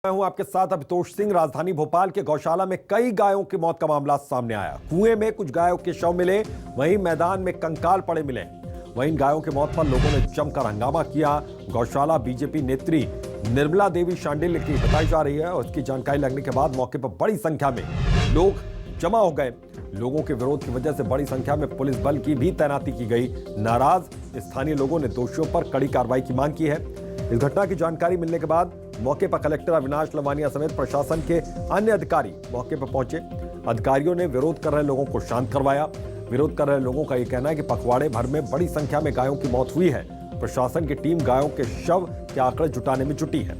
मैं हूं आपके साथ अभितोष सिंह। राजधानी भोपाल के गौशाला में कई गायों की मौत का मामला सामने आया। कुएं में कुछ गायों के शव मिले, वहीं मैदान में कंकाल पड़े मिले। वहीं गायों की मौत पर लोगों ने जमकर हंगामा किया। गौशाला बीजेपी नेत्री निर्मला देवी शांडिल्य की बताई जा रही है और उसकी जानकारी लगने के बाद मौके पर बड़ी संख्या में लोग जमा हो गए। लोगों के विरोध की वजह से बड़ी संख्या में पुलिस बल की भी तैनाती की गई। नाराज स्थानीय लोगों ने दोषियों पर कड़ी कार्रवाई की मांग की है। इस घटना की जानकारी मिलने के बाद मौके पर कलेक्टर अविनाश लवानिया समेत प्रशासन के अन्य अधिकारी मौके पर पहुंचे। अधिकारियों ने विरोध कर रहे लोगों को शांत करवाया। विरोध कर रहे लोगों का यह कहना है कि पखवाड़े भर में बड़ी संख्या में गायों की मौत हुई है। प्रशासन की टीम गायों के शव के आंकड़े जुटाने में जुटी है।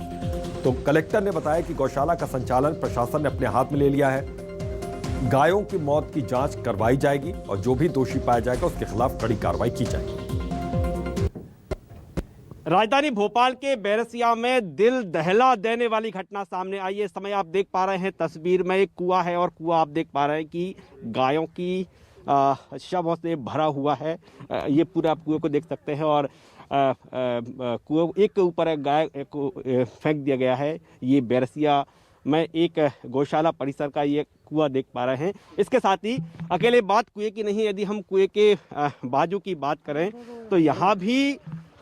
तो कलेक्टर ने बताया कि गौशाला का संचालन प्रशासन ने अपने हाथ में ले लिया है। गायों की मौत की जांच करवाई जाएगी और जो भी दोषी पाया जाएगा उसके खिलाफ कड़ी कार्रवाई की जाएगी। राजधानी भोपाल के बैरसिया में दिल दहला देने वाली घटना सामने आई है। इस समय आप देख पा रहे हैं तस्वीर में एक कुआं है और कुआं आप देख पा रहे हैं कि गायों की शवों से भरा हुआ है। ये पूरा आप कुएं को देख सकते हैं और कुएं एक के ऊपर एक गाय को फेंक दिया गया है। ये बैरसिया में एक गौशाला परिसर का ये कुआं देख पा रहे हैं। इसके साथ ही अकेले बात कुएं की नहीं, यदि हम कुएं के बाजू की बात करें तो यहाँ भी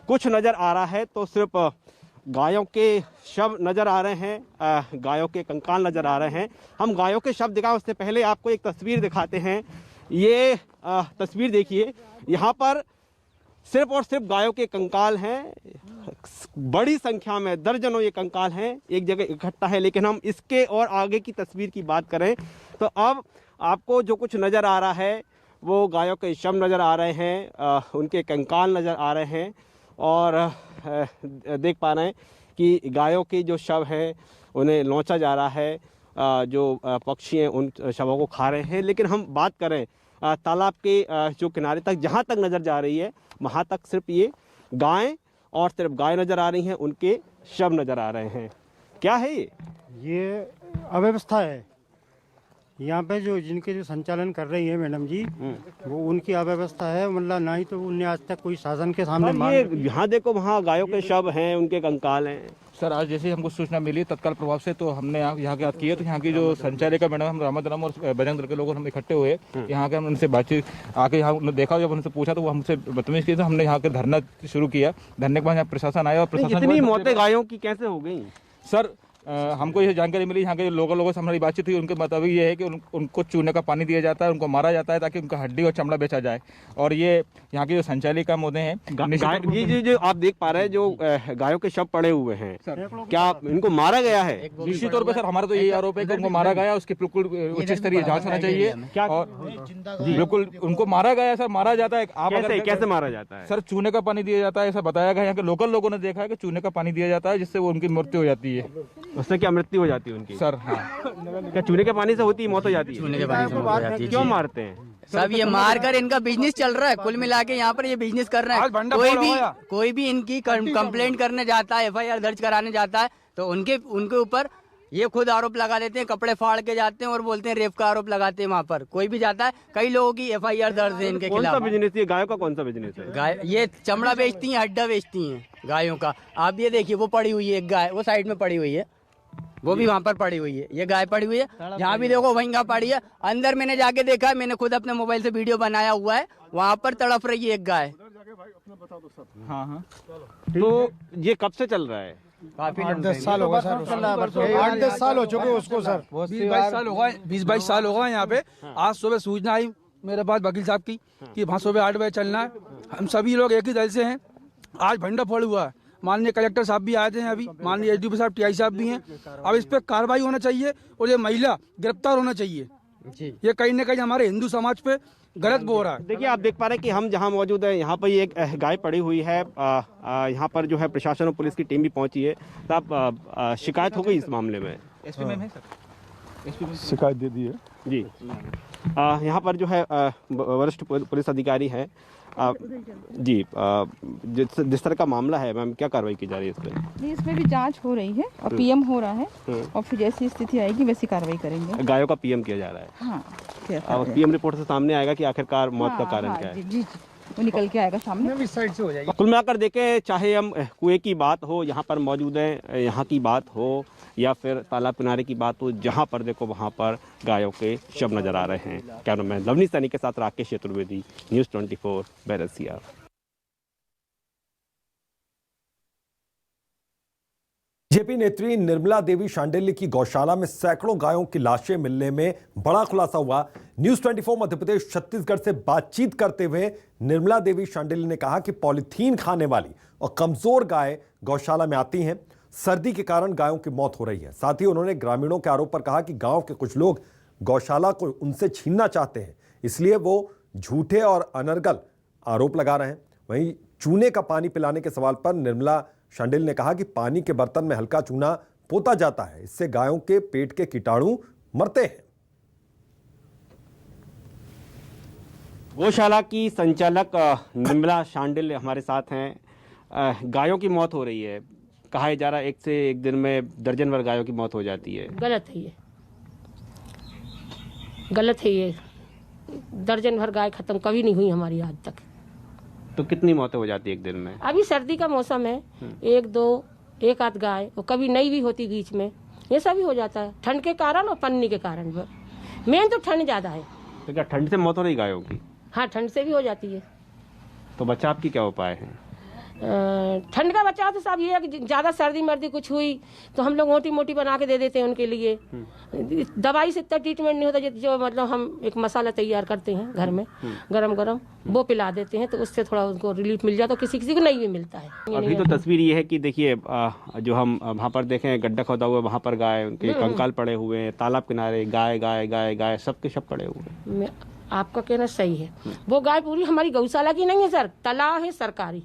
कुछ नज़र आ रहा है। तो सिर्फ गायों के शव नज़र आ रहे हैं, गायों के कंकाल नज़र आ रहे हैं। हम गायों के शव दिखाएं उससे पहले आपको एक तस्वीर दिखाते हैं। ये तस्वीर देखिए, यहाँ पर सिर्फ और सिर्फ गायों के कंकाल हैं। बड़ी संख्या में दर्जनों ये कंकाल हैं, एक जगह इकट्ठा है। लेकिन हम इसके और आगे की तस्वीर की बात करें तो अब आपको जो कुछ नज़र आ रहा है वो गायों के शव नज़र आ रहे हैं, उनके कंकाल नज़र आ रहे हैं और देख पा रहे हैं कि गायों के जो शव हैं उन्हें नोचा जा रहा है। जो पक्षी हैं उन शवों को खा रहे हैं। लेकिन हम बात करें तालाब के जो किनारे तक, जहाँ तक नज़र जा रही है वहाँ तक सिर्फ ये गाय और सिर्फ गाय नज़र आ रही हैं, उनके शव नज़र आ रहे हैं। क्या है ये अव्यवस्था है यहाँ पे। जो जिनके जो संचालन कर रही है मैडम जी, वो उनकी अव्यवस्था है। मतलब ना ही तो उनने आज तक कोई शासन के सामने ये यहाँ देखो, वहाँ गायों के शव हैं, उनके कंकाल हैं। सर आज जैसे हमको सूचना मिली तत्काल प्रभाव से तो हमने यहाँ के बात की है। तो यहाँ की जो संचालिका मैडम हम रामाधरम और बजरंग दल के लोग हम इकट्ठे हुए, यहाँ के हम उनसे बातचीत आके यहाँ देखा, जब उनसे पूछा तो वो हमसे बदतमीज किए। तो हमने यहाँ के धरना शुरू किया। धरने के बाद यहाँ प्रशासन आया और प्रशासन इतनी मौतें गायों की कैसे हो गई सर? हमको ये जानकारी मिली, यहाँ के लोगों से हमारी बातचीत हुई। उनके मुताबिक ये है कि उनको चूने का पानी दिया जाता है, उनको मारा जाता है ताकि उनका हड्डी और चमड़ा बेचा जाए। और ये यहाँ की जो संचालिका महोदय हैं, ये जो आप देख पा रहे हैं जो गायों के शव पड़े हुए हैं, क्या इनको मारा गया है? निश्चित तौर पर सर हमारा तो यही आरोप है कि उनको मारा गया, उसकी बिल्कुल उच्च स्तरीय जांच होना चाहिए। और बिल्कुल उनको मारा गया सर, मारा जाता है। आप कैसे मारा जाता है? सर चूने का पानी दिया जाता है, ऐसा बताया गया। यहाँ के लोकल लोगों ने देखा है कि चूने का पानी दिया जाता है जिससे वो उनकी मृत्यु हो जाती है। उससे क्या मृत्यु हो जाती है उनकी? सर हाँ। क्या चूने के पानी से होती है, मौत हो जाती है? चूने के पानी से मौत हो जाती है। क्यों मारते हैं? सब ये मारकर इनका बिजनेस चल रहा है। कुल मिला के यहाँ पर ये बिजनेस कर रहे हैं। कोई भी इनकी कंप्लेंट करने जाता है, FIR दर्ज कराने जाता है तो उनके ऊपर ये खुद आरोप लगा देते हैं, कपड़े फाड़ के जाते हैं और बोलते हैं रेप का आरोप लगाते हैं। वहाँ पर कोई भी जाता है, कई लोगों की FIR दर्ज है इनके खिलाफ। कौन सा बिजनेस है गायों का? कौन सा बिजनेस है? गाय ये चमड़ा बेचती हैं, हड्डा बेचती हैं गायों का। आप ये देखिए, वो पड़ी हुई है एक गाय, वो साइड में पड़ी हुई है, वो भी वहाँ पर पड़ी हुई है। ये गाय पड़ी हुई है, जहाँ भी देखो वहीं का पड़ी है। अंदर मैंने जाके देखा, मैंने खुद अपने मोबाइल से वीडियो बनाया हुआ है, वहाँ पर तड़प रही है एक गाय। हाँ हाँ। तो ये कब से चल रहा है? काफी 8-10 साल होगा सर। 8-10 साल हो चुके उसको सर। 20-22 साल होगा, 20-22 साल होगा यहाँ पे। आज सुबह सूचना आई मेरे पास वकील साहब की कि वहाँ सुबह 8 बजे चलना है। हम सभी लोग एक ही दल से हैं। आज भंडा फोड़ हुआ है। माननीय कलेक्टर साहब भी आए थे अभी, माननीय SDO साहब, TI साहब भी हैं। अब इस पे कार्रवाई होना चाहिए और ये महिला गिरफ्तार होना चाहिए। ये कहीं न कहीं हमारे हिंदू समाज पे गलत हो रहा है। देखिए आप देख पा रहे हैं कि हम जहां मौजूद है यहाँ पर एक गाय पड़ी हुई है। यहाँ पर जो है प्रशासन और पुलिस की टीम भी पहुंची है। तब शिकायत हो गई इस मामले में? SP मैम है सर, शिकायत दे दी है जी। यहाँ पर जो है वरिष्ठ पुलिस अधिकारी है जी। जिस तरह का मामला है मैम, क्या कार्रवाई की जा रही है इस पर? इसमें भी जांच हो रही है और PM हो रहा है और फिर जैसी स्थिति आएगी वैसी कार्रवाई करेंगे। गायों का PM किया जा रहा है। हाँ, अब PM रिपोर्ट से सामने आएगा कि आखिरकार मौत का कारण क्या है। जी जी। वो निकल के आएगा सामने। इस साइड से हो जाएगी। कुल मिलाकर देखें, चाहे हम कुएं की बात हो, यहाँ पर मौजूद है, यहाँ की बात हो, या फिर तालाब किनारे की बात हो, जहाँ पर देखो वहाँ पर गायों के शव नजर आ रहे हैं। कैमरामैन लवनी सैनी के साथ राकेश चतुर्वेदी, न्यूज़ 24 बैरसिया। जेपी नेत्री निर्मला देवी शांडिल्य की गौशाला में सैकड़ों गायों की लाशें मिलने में बड़ा खुलासा हुआ। न्यूज़ 24 मध्य प्रदेश छत्तीसगढ़ से बातचीत करते हुए निर्मला देवी शांडिल्य ने कहा कि पॉलीथीन खाने वाली और कमजोर गाय गौशाला में आती हैं, सर्दी के कारण गायों की मौत हो रही है। साथ ही उन्होंने ग्रामीणों के आरोप पर कहा कि गांव के कुछ लोग गौशाला को उनसे छीनना चाहते हैं, इसलिए वो झूठे और अनर्गल आरोप लगा रहे हैं। वहीं चूने का पानी पिलाने के सवाल पर निर्मला शांडिल्य ने कहा कि पानी के बर्तन में हल्का चूना पोता जाता है, इससे गायों के पेट के कीटाणु मरते हैं। गौशाला की संचालक निर्मला शांडिल्य हमारे साथ हैं। गायों की मौत हो रही है, कहा जा रहा है एक से एक दिन में दर्जन भर गायों की मौत हो जाती है। गलत है ये, गलत है ये। दर्जन भर गाय खत्म कभी नहीं हुई हमारी आज तक। तो कितनी मौतें हो जाती है एक दिन में? अभी सर्दी का मौसम है, एक आध गाय, और कभी नई भी होती बीच में, ये सब भी हो जाता है ठंड के कारण और पन्नी के कारण। मेन तो ठंड ज्यादा है। तो क्या ठंड से मौत हो रही गायों की? हाँ, ठंड से भी हो जाती है। तो बचाव की क्या उपाय है? ठंड का बचाव तो साहब ये है कि ज्यादा सर्दी मर्दी कुछ हुई तो हम लोग मोटी मोटी बना के दे देते हैं उनके लिए। दवाई से इतना ट्रीटमेंट नहीं होता, जो मतलब हम एक मसाला तैयार करते हैं घर में गरम गरम, वो पिला देते हैं, तो उससे थोड़ा उनको रिलीफ मिल जाता है। किसी किसी को नहीं भी मिलता है। अभी तो तस्वीर ये है कि देखिए, जो हम वहाँ पर देखें गड्ढा खोदा हुआ, वहाँ पर गाय, उनके कंकाल पड़े हुए हैं, तालाब किनारे गाय गाय गाय गाय सबके सब पड़े हुए हैं। आपका कहना सही है। वो गाय पूरी हमारी गौशाला की नहीं है सर, तालाब है सरकारी,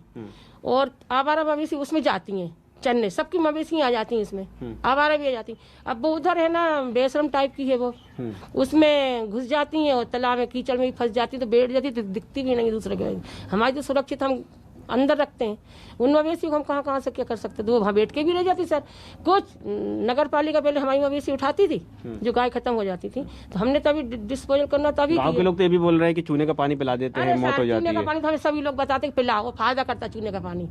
और आवारा मवेशी उसमें जाती हैं चन्ने, सबकी मवेशी आ जाती हैं इसमें, आवारा भी आ जाती हैं। अब वो उधर है ना बेशरम टाइप की है, वो उसमें घुस जाती हैं और तालाब में कीचड़ में फंस जाती है, तो बैठ जाती है, तो दिखती भी नहीं दूसरे के। हमारी तो सुरक्षित हम अंदर रखते हैं, उन मवेशी को हम कहाँ से क्या कर सकते, तो वो वहाँ बैठ के भी रह जाती। सर कुछ नगर पालिका पहले हमारी मवेशी उठाती थी, जो गाय खत्म हो जाती थी, तो हमने तभी डिस्पोजल करना तभी। गाँव के लोग तो ये भी बोल रहे हैं कि चूने का पानी पिला देते हैं, मौत हो जाती है। चूने का पानी तो हमें सभी लोग बताते हैं पिलाओ, फायदा करता है चूने का पानी।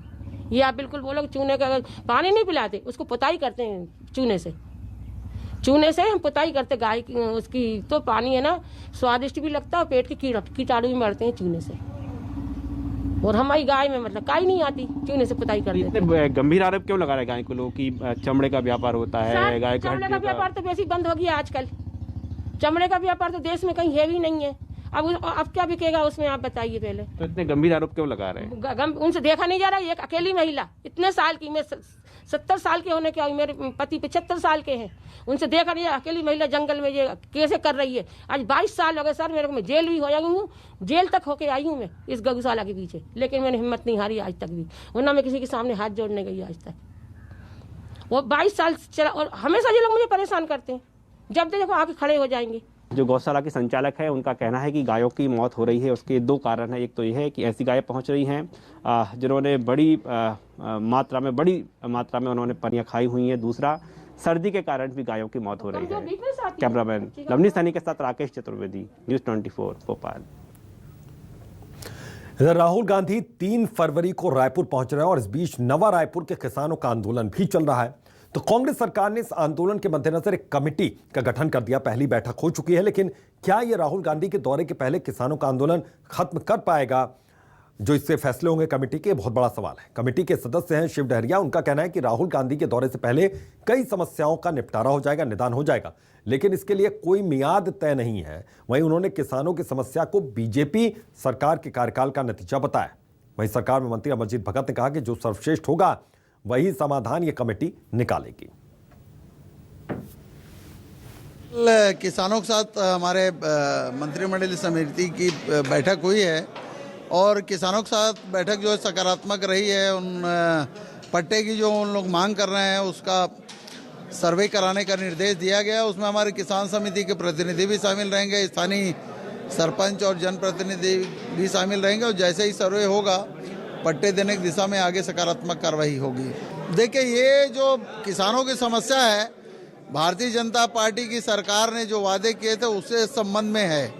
ये आप बिल्कुल बोलो कि चूने का पानी नहीं पिलाते, उसको पुताई करते हैं चूने से। चूने से हम पुताई करते गाय की, उसकी तो पानी है ना स्वादिष्ट भी लगता है, पेट के कीटाणु भी मरते हैं चूने से। और हमारी गाय में मतलब काई नहीं आती, चूने से पुताई कर देते। इतने गंभीर आरोप क्यों लगा रहे गाय को लोग कि चमड़े का व्यापार होता है? गाय का चमड़े का व्यापार तो वैसे बंद हो गया आजकल। चमड़े का व्यापार तो देश में कहीं है भी नहीं है। अब क्या बिकेगा उसमें, आप बताइए पहले। तो इतने गंभीर आरोप क्यों लगा रहे हैं? उनसे देखा नहीं जा रहा। एक अकेली महिला इतने साल की, मैं 70 साल के होने के, मेरे पति 75 साल के हैं, उनसे देखा नहीं, अकेली महिला जंगल में ये कैसे कर रही है। आज 22 साल हो गए सर मेरे को, मैं जेल भी हो आई हूँ, जेल तक होके आई हूँ मैं इस गौशाला के पीछे, लेकिन मैंने हिम्मत नहीं हारी आज तक भी, वरना मैं किसी के सामने हाथ जोड़ने गई आज तक। वो 22 साल चला, और हमेशा ये लोग मुझे परेशान करते हैं, जब देखो आके खड़े हो जाएंगे। जो गौशाला के संचालक है उनका कहना है कि गायों की मौत हो रही है, उसके दो कारण हैं। एक तो यह है कि ऐसी गायें पहुंच रही हैं जिन्होंने बड़ी मात्रा में उन्होंने पनियां खाई हुई हैं। दूसरा, सर्दी के कारण भी गायों की मौत हो रही है। कैमरामैन लवनी सैनी के साथ राकेश चतुर्वेदी, न्यूज़ 24 भोपाल। इधर राहुल गांधी 3 फरवरी को रायपुर पहुंच रहे हैं और इस बीच नवा रायपुर के किसानों का आंदोलन भी चल रहा है। तो कांग्रेस सरकार ने इस आंदोलन के मद्देनजर एक कमेटी का गठन कर दिया। पहली बैठक हो चुकी है, लेकिन क्या यह राहुल गांधी के दौरे के पहले किसानों का आंदोलन खत्म कर पाएगा? जो इससे फैसले होंगे कमेटी के, बहुत बड़ा सवाल है। कमेटी के सदस्य हैं शिव डहरिया। उनका कहना है कि राहुल गांधी के दौरे से पहले कई समस्याओं का निपटारा हो जाएगा, निदान हो जाएगा, लेकिन इसके लिए कोई मियाद तय नहीं है। वहीं उन्होंने किसानों की समस्या को बीजेपी सरकार के कार्यकाल का नतीजा बताया। वहीं सरकार में मंत्री अमरजीत भगत ने कहा कि जो सर्वश्रेष्ठ होगा वही समाधान ये कमेटी निकालेगी। किसानों के साथ हमारे मंत्रिमंडलीय समिति की बैठक हुई है और किसानों के साथ बैठक जो है सकारात्मक रही है। उन पट्टे की जो उन लोग मांग कर रहे हैं उसका सर्वे कराने का निर्देश दिया गया। उसमें हमारे किसान समिति के प्रतिनिधि भी शामिल रहेंगे, स्थानीय सरपंच और जनप्रतिनिधि भी शामिल रहेंगे, और जैसे ही सर्वे होगा पट्टे देने की दिशा में आगे सकारात्मक कार्रवाई होगी। देखिए, ये जो किसानों की समस्या है, भारतीय जनता पार्टी की सरकार ने जो वादे किए थे उससे संबंध में है,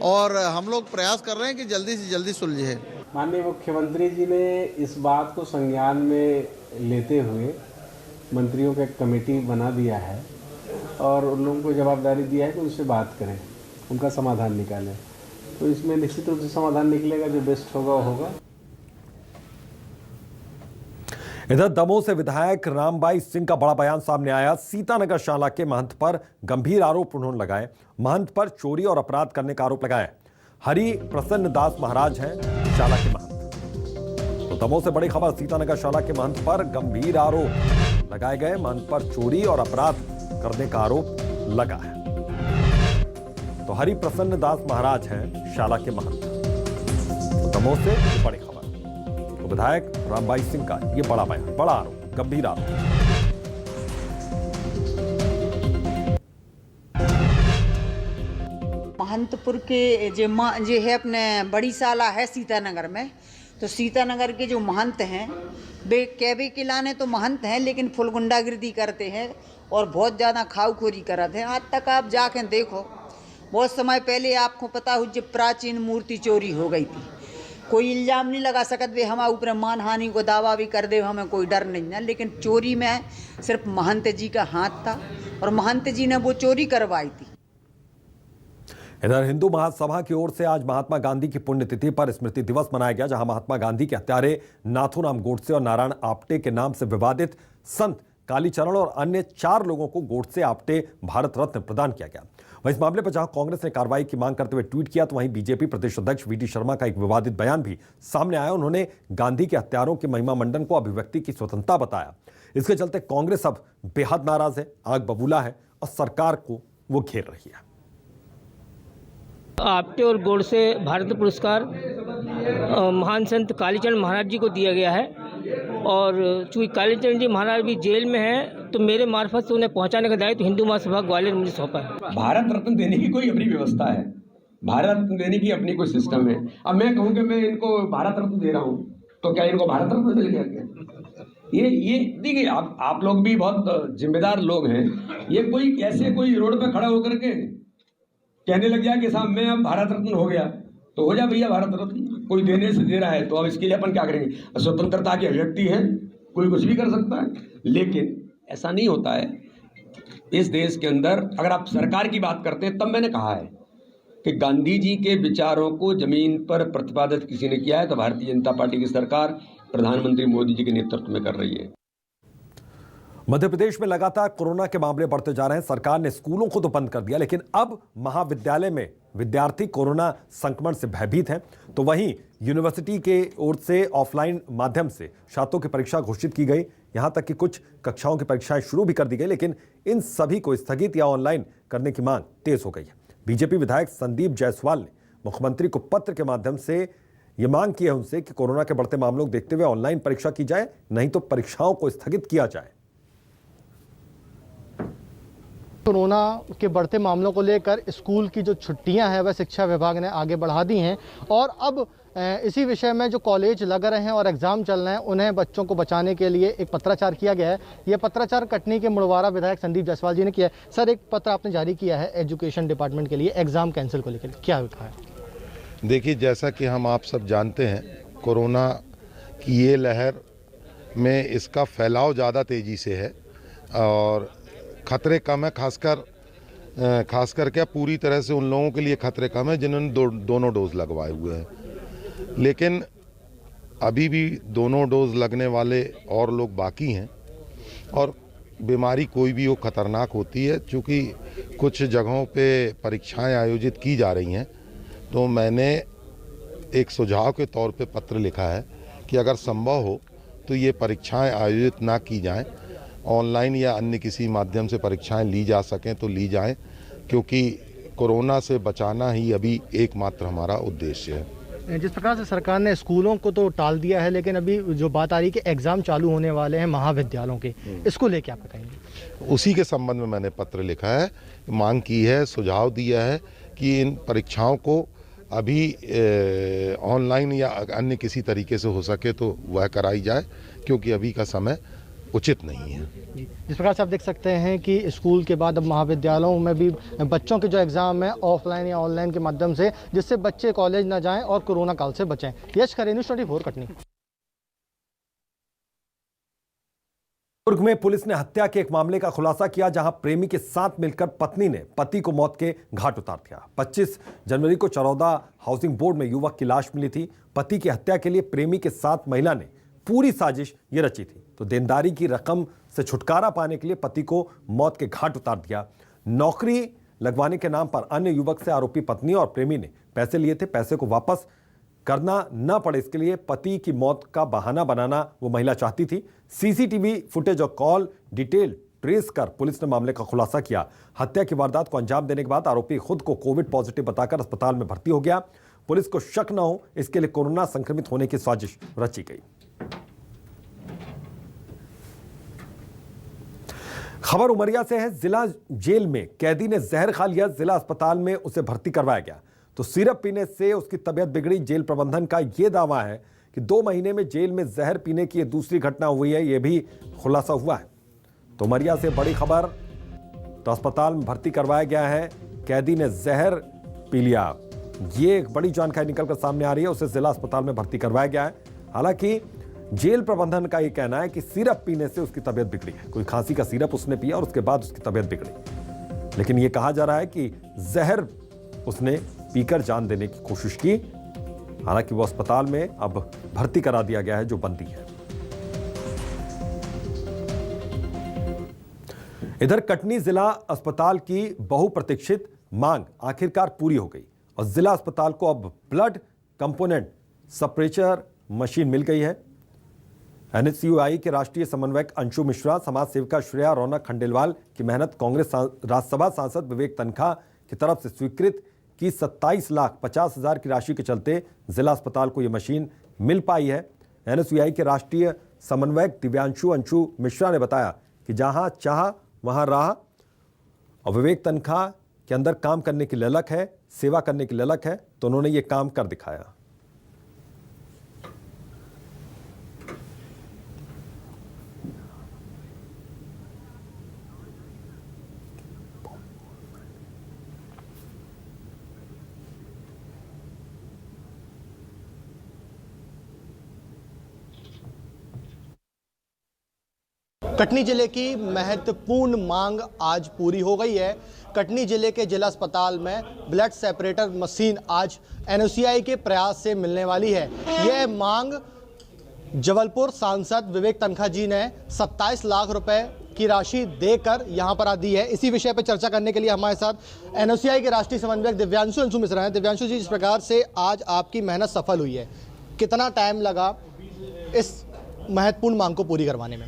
और हम लोग प्रयास कर रहे हैं कि जल्दी से जल्दी सुलझे। माननीय मुख्यमंत्री जी ने इस बात को संज्ञान में लेते हुए मंत्रियों का एक कमेटी बना दिया है और उन लोगों को जवाबदारी दिया है कि उनसे बात करें, उनका समाधान निकालें। तो इसमें निश्चित रूप से समाधान निकलेगा, जो बेस्ट होगा वो होगा। इधर दमोह से विधायक रामबाई सिंह का बड़ा बयान सामने आया। सीतानगर शाला के महंत पर गंभीर आरोप उन्होंने लगाए। महंत पर चोरी और अपराध करने का आरोप लगाया। हरि प्रसन्न दास महाराज हैं शाला के महंत। तो दमोह से बड़ी खबर, सीतानगर शाला के महंत पर गंभीर आरोप लगाए गए। महंत पर चोरी और अपराध करने का आरोप लगा है। तो हरि प्रसन्न दास महाराज हैं शाला के महंत। तो दमोह से बड़ी खबर, तो विधायक रामबाई सिंह का ये बड़ा बयान, बड़ा आरोप, गंभीर आरोप। महंतपुर के जो है अपने बड़ी साला है सीतानगर में, तो सीतानगर के जो महंत हैं वे कैबे किलाने तो महंत हैं, लेकिन फुल गुंडागिर्दी करते हैं और बहुत ज़्यादा खाऊखोरी करते हैं। आज तक आप जाके देखो, बहुत समय पहले आपको पता हो जब प्राचीन मूर्ति चोरी हो गई थी, कोई इल्ज़ाम नहीं लगा सकत वे हमारे ऊपर मानहानि को दावा भी कर दे, हमें कोई डर नहीं है। लेकिन चोरी में सिर्फ महंत जी का हाथ था और महंत जी ने वो चोरी करवाई थी। इधर हिंदू महासभा की ओर से आज महात्मा गांधी की पुण्यतिथि पर स्मृति दिवस मनाया गया, जहां महात्मा गांधी के हत्यारे नाथूराम गोडसे और नारायण आप्टे के नाम से विवादित संत कालीचरण और अन्य 4 लोगों को गोडसे आप्टे भारत रत्न प्रदान किया गया। वहीं इस मामले पर जहां कांग्रेस ने कार्रवाई की मांग करते हुए ट्वीट किया, तो वहीं बीजेपी प्रदेश अध्यक्ष वीडी शर्मा का एक विवादित बयान भी सामने आया। उन्होंने गांधी के हत्यारों के महिमा मंडन को अभिव्यक्ति की स्वतंत्रता बताया। इसके चलते कांग्रेस अब बेहद नाराज है, आग बबूला है और सरकार को वो घेर रही है। आप्टे और गोडसे भारत पुरस्कार महान संत कालीचरण महाराज जी को दिया गया है और चूंकि कालीचरण जी महाराज भी जेल में हैं, तो मेरे मार्फत से उन्हें पहुंचाने का दायित्व हिंदू महासभा ग्वालियर मुझे सौंपा है। भारत रत्न देने की कोई अपनी व्यवस्था है, भारत रत्न देने की अपनी कोई सिस्टम है। अब मैं कहूँ कि मैं इनको भारत रत्न दे रहा हूँ, तो क्या इनको भारत रत्न मिल गया? ये देखिए, आप लोग भी बहुत जिम्मेदार लोग हैं। ये कोई ऐसे कोई रोड पे खड़ा होकर के कहने लग गया कि साहब मैं अब भारत रत्न हो गया, तो हो जा भैया भारत रत्न। कोई देने से दे रहा है, तो अब इसके लिए अपन क्या करेंगे? स्वतंत्रता की अभिव्यक्ति है, कोई कुछ भी कर सकता है, लेकिन ऐसा नहीं होता है इस देश के अंदर। अगर आप सरकार की बात करते हैं, तब मैंने कहा है कि गांधी जी के विचारों को जमीन पर प्रतिपादित किसी ने किया है तो भारतीय जनता पार्टी की सरकार प्रधानमंत्री मोदी जी के नेतृत्व में कर रही है। मध्य प्रदेश में लगातार कोरोना के मामले बढ़ते जा रहे हैं। सरकार ने स्कूलों को तो बंद कर दिया, लेकिन अब महाविद्यालय में विद्यार्थी कोरोना संक्रमण से भयभीत हैं। तो वहीं यूनिवर्सिटी के ओर से ऑफलाइन माध्यम से छात्रों की परीक्षा घोषित की गई। यहां तक कि कुछ कक्षाओं की परीक्षाएं शुरू भी कर दी गई, लेकिन इन सभी को स्थगित या ऑनलाइन करने की मांग तेज हो गई है। बीजेपी विधायक संदीप जायसवाल ने मुख्यमंत्री को पत्र के माध्यम से ये मांग की है उनसे कि कोरोना के बढ़ते मामलों को देखते हुए ऑनलाइन परीक्षा की जाए, नहीं तो परीक्षाओं को स्थगित किया जाए। कोरोना के बढ़ते मामलों को लेकर स्कूल की जो छुट्टियां हैं वह शिक्षा विभाग ने आगे बढ़ा दी हैं और अब इसी विषय में जो कॉलेज लग रहे हैं और एग्ज़ाम चल रहे हैं उन्हें बच्चों को बचाने के लिए एक पत्राचार किया गया है। यह पत्राचार कटनी के मुड़वारा विधायक संदीप जायसवाल जी ने किया है। सर, एक पत्र आपने जारी किया है एजुकेशन डिपार्टमेंट के लिए एग्ज़ाम कैंसिल को लेकर, क्या कहा है? देखिए, जैसा कि हम आप सब जानते हैं, कोरोना की ये लहर में इसका फैलाव ज़्यादा तेज़ी से है और खतरे कम है। खासकर क्या पूरी तरह से उन लोगों के लिए खतरे कम है जिन्होंने दोनों डोज लगवाए हुए हैं, लेकिन अभी भी दोनों डोज लगने वाले और लोग बाकी हैं और बीमारी कोई भी वो खतरनाक होती है। चूँकि कुछ जगहों पे परीक्षाएं आयोजित की जा रही हैं, तो मैंने एक सुझाव के तौर पे पत्र लिखा है कि अगर संभव हो तो ये परीक्षाएं आयोजित ना की जाएं, ऑनलाइन या अन्य किसी माध्यम से परीक्षाएं ली जा सकें तो ली जाएं, क्योंकि कोरोना से बचाना ही अभी एकमात्र हमारा उद्देश्य है। जिस प्रकार से सरकार ने स्कूलों को तो टाल दिया है, लेकिन अभी जो बात आ रही है कि एग्ज़ाम चालू होने वाले हैं महाविद्यालयों के, इसको लेके आप कहेंगे? उसी के संबंध में मैंने पत्र लिखा है, मांग की है, सुझाव दिया है कि इन परीक्षाओं को अभी ऑनलाइन या अन्य किसी तरीके से हो सके तो वह कराई जाए, क्योंकि अभी का समय उचित नहीं है। जिस प्रकार से आप देख सकते हैं कि स्कूल के बाद अब महाविद्यालयों में भी बच्चों के जो एग्ज़ाम है ऑफलाइन या ऑनलाइन के माध्यम से, जिससे बच्चे कॉलेज ना जाएं और कोरोना काल से बचें। यश खरे, न्यूज़ 24 कटनी। दुर्ग में पुलिस ने हत्या के एक मामले का खुलासा किया, जहां प्रेमी के साथ मिलकर पत्नी ने पति को मौत के घाट उतार दिया। 25 जनवरी को चरौदा हाउसिंग बोर्ड में युवक की लाश मिली थी। पति की हत्या के लिए प्रेमी के साथ महिला ने पूरी साजिश ये रची थी, तो देनदारी की रकम से छुटकारा पाने के लिए पति को मौत के घाट उतार दिया। नौकरी लगवाने के नाम पर अन्य युवक से आरोपी पत्नी और प्रेमी ने पैसे लिए थे। पैसे को वापस करना न पड़े, इसके लिए पति की मौत का बहाना बनाना वो महिला चाहती थी। सीसीटीवी फुटेज और कॉल डिटेल ट्रेस कर पुलिस ने मामले का खुलासा किया। हत्या की वारदात को अंजाम देने के बाद आरोपी खुद को कोविड पॉजिटिव बताकर अस्पताल में भर्ती हो गया। पुलिस को शक न हो, इसके लिए कोरोना संक्रमित होने की साजिश रची गई। खबर उमरिया से है। जिला जेल में कैदी ने जहर खा लिया। जिला अस्पताल में उसे भर्ती करवाया गया तो सिरप पीने से उसकी तबीयत बिगड़ी। जेल प्रबंधन का यह दावा है कि 2 महीने में जेल में जहर पीने की यह दूसरी घटना हुई है, यह भी खुलासा हुआ है। तो उमरिया से बड़ी खबर, तो अस्पताल में भर्ती करवाया गया है, कैदी ने जहर पी लिया। ये एक बड़ी जानकारी निकलकर सामने आ रही है। उसे जिला अस्पताल में भर्ती करवाया गया है। हालांकि जेल प्रबंधन का यह कहना है कि सिरप पीने से उसकी तबीयत बिगड़ी है। कोई खांसी का सिरप उसने पिया और उसके बाद उसकी तबीयत बिगड़ी, लेकिन यह कहा जा रहा है कि जहर उसने पीकर जान देने की कोशिश की। हालांकि वो अस्पताल में अब भर्ती करा दिया गया है, जो बंदी है। इधर कटनी जिला अस्पताल की बहुप्रतीक्षित मांग आखिरकार पूरी हो गई और जिला अस्पताल को अब ब्लड कंपोनेंट सप्रेचर मशीन मिल गई है। NSUI के राष्ट्रीय समन्वयक अंशु मिश्रा, समाज सेविका श्रेया रौनक खंडेलवाल की मेहनत, कांग्रेस राज्यसभा सांसद विवेक तनखा की तरफ से स्वीकृत की 27,50,000 की राशि के चलते जिला अस्पताल को यह मशीन मिल पाई है। NSUI के राष्ट्रीय समन्वयक दिव्यांशु अंशु मिश्रा ने बताया कि जहां चाह वहां राह, और विवेक तनखा के अंदर काम करने की ललक है, सेवा करने की ललक है, तो उन्होंने ये काम कर दिखाया। कटनी जिले की महत्वपूर्ण मांग आज पूरी हो गई है। कटनी जिले के जिला अस्पताल में ब्लड सेपरेटर मशीन आज NSUI के प्रयास से मिलने वाली है। यह मांग जबलपुर सांसद विवेक तनखा जी ने 27 लाख रुपए की राशि देकर यहां पर दी है। इसी विषय पर चर्चा करने के लिए हमारे साथ NSUI के राष्ट्रीय समन्वयक दिव्यांशु अंशु मिश्रा हैं। दिव्यांशु जी, इस प्रकार से आज आपकी मेहनत सफल हुई है, कितना टाइम लगा इस महत्वपूर्ण मांग को पूरी करवाने में?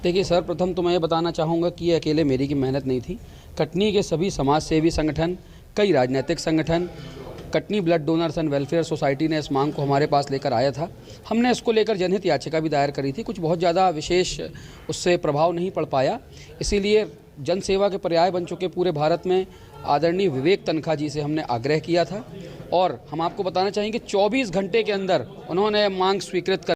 देखिए सर, प्रथम तो मैं ये बताना चाहूँगा कि ये अकेले मेरी की मेहनत नहीं थी। कटनी के सभी समाज सेवी संगठन, कई राजनीतिक संगठन, Katni blood donors and welfare society ने इस मांग को हमारे पास लेकर आया था। हमने इसको लेकर जनहित याचिका भी दायर करी थी। कुछ बहुत ज़्यादा विशेष उससे प्रभाव नहीं पड़ पाया, इसीलिए जनसेवा के पर्याय बन चुके पूरे भारत में आदरणीय विवेक तनखा जी से हमने आग्रह किया था और हम आपको बताना चाहेंगे 24 घंटे के अंदर उन्होंने मांग स्वीकृत कर